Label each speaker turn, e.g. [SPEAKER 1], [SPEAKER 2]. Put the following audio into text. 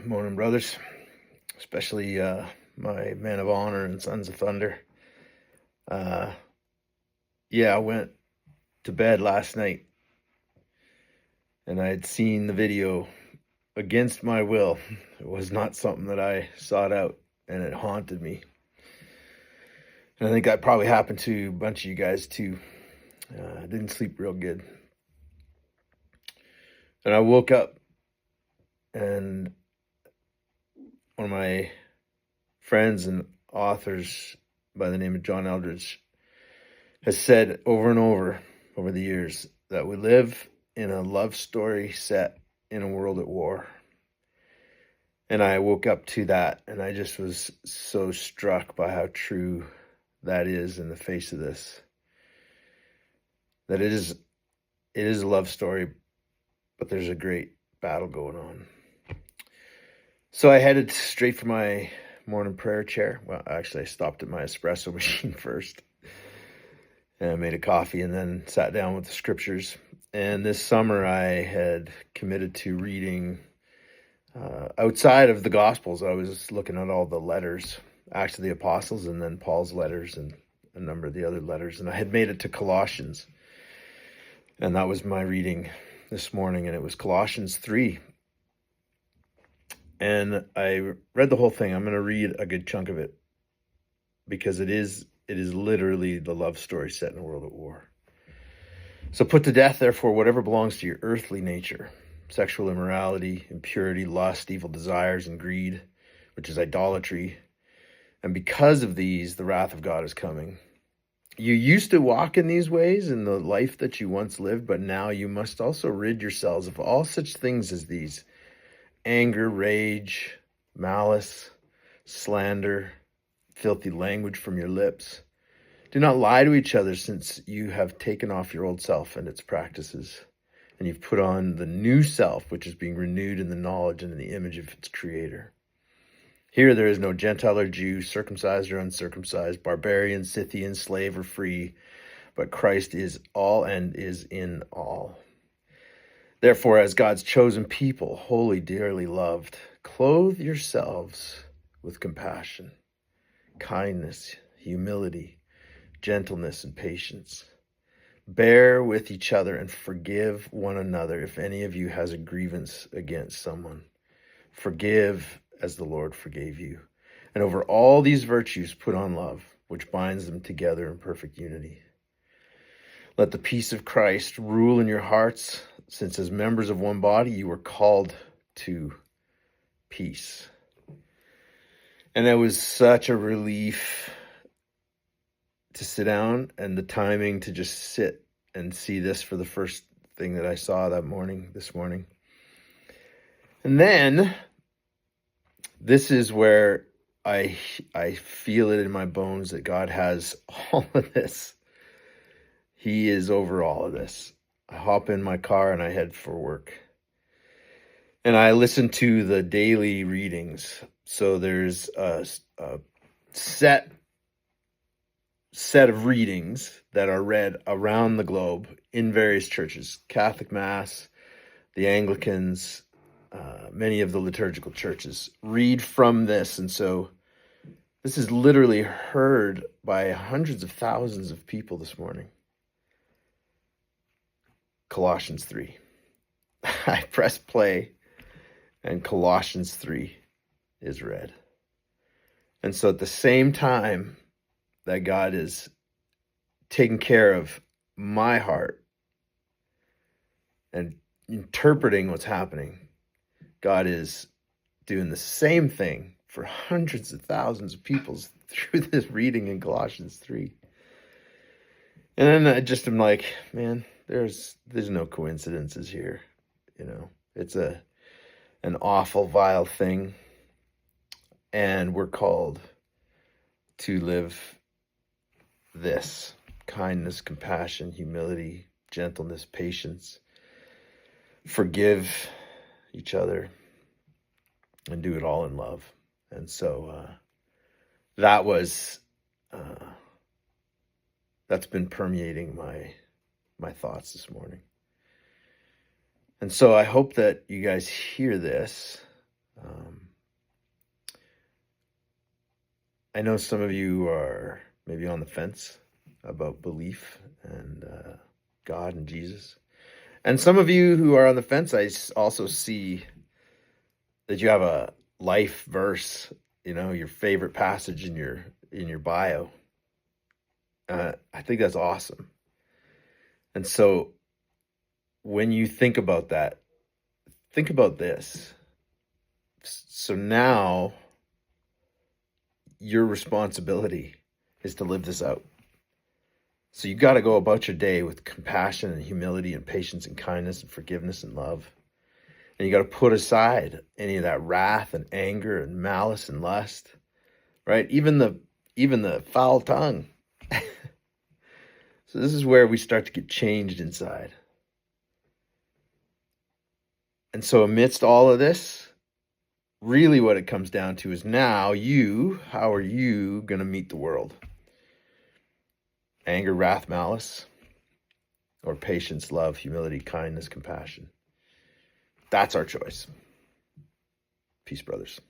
[SPEAKER 1] Morning, brothers, especially my Men of Honor and Sons of Thunder. Uh, yeah, I went to bed last night and I had seen the video against my will. It was not something that I sought out, and it haunted me. And I think that probably happened to a bunch of you guys too. I didn't sleep real good. And I woke up, and one of my friends and authors by the name of John Eldredge has said over and over the years that we live in a love story set in a world at war. And I woke up to that, and I just was so struck by how true that is in the face of this. That it is a love story, but there's a great battle going on. So I headed straight for my morning prayer chair. Well, actually, I stopped at my espresso machine first. And I made a coffee and then sat down with the scriptures. And this summer I had committed to reading outside of the Gospels. I was looking at all the letters, Acts of the Apostles, and then Paul's letters and a number of the other letters. And I had made it to Colossians. And that was my reading this morning, and it was Colossians 3. And I read the whole thing. I'm going to read a good chunk of it because it is literally the love story set in a world at war. So put to death, therefore, whatever belongs to your earthly nature: sexual immorality, impurity, lust, evil desires, and greed, which is idolatry. And because of these, the wrath of God is coming. You used to walk in these ways in the life that you once lived, but now you must also rid yourselves of all such things as these: anger, rage, malice, slander, filthy language from your lips. Do not lie to each other, since you have taken off your old self and its practices, and you've put on the new self, which is being renewed in the knowledge and in the image of its creator. Here there is no Gentile or Jew, circumcised or uncircumcised, barbarian, Scythian, slave or free, but Christ is all and is in all. Therefore, as God's chosen people, holy, dearly loved, clothe yourselves with compassion, kindness, humility, gentleness, and patience. Bear with each other and forgive one another if any of you has a grievance against someone. Forgive as the Lord forgave you. And over all these virtues put on love, which binds them together in perfect unity. Let the peace of Christ rule in your hearts, since as members of one body you were called to peace. And it was such a relief to sit down, and the timing to just sit and see this for the first thing that I saw this morning. And then this is where I feel it in my bones that God has all of this. He is over all of this. I hop in my car and I head for work. And I listen to the daily readings. So there's a set of readings that are read around the globe in various churches: Catholic Mass, the Anglicans, many of the liturgical churches read from this. And so this is literally heard by hundreds of thousands of people this morning. Colossians 3. I press play and Colossians 3 is read. And so at the same time that God is taking care of my heart and interpreting what's happening, God is doing the same thing for hundreds of thousands of people through this reading in Colossians 3. And then I just am like, man, there's no coincidences here. You know, it's an awful, vile thing. And we're called to live this: kindness, compassion, humility, gentleness, patience. Forgive each other and do it all in love. And so that's been permeating my thoughts this morning. And so I hope that you guys hear this Um, I know some of you are maybe on the fence about belief and God and Jesus. And some of you who are on the fence, also see that you have a life verse, your favorite passage in your bio. I think that's awesome. And so when you think about that, think about this. So now your responsibility is to live this out. So you got to go about your day with compassion and humility and patience and kindness and forgiveness and love. And you got to put aside any of that wrath and anger and malice and lust, right? Even the foul tongue. So this is where we start to get changed inside. And so amidst all of this, really what it comes down to is now how are you going to meet the world? Anger, wrath, malice, or patience, love, humility, kindness, compassion. That's our choice. Peace, brothers.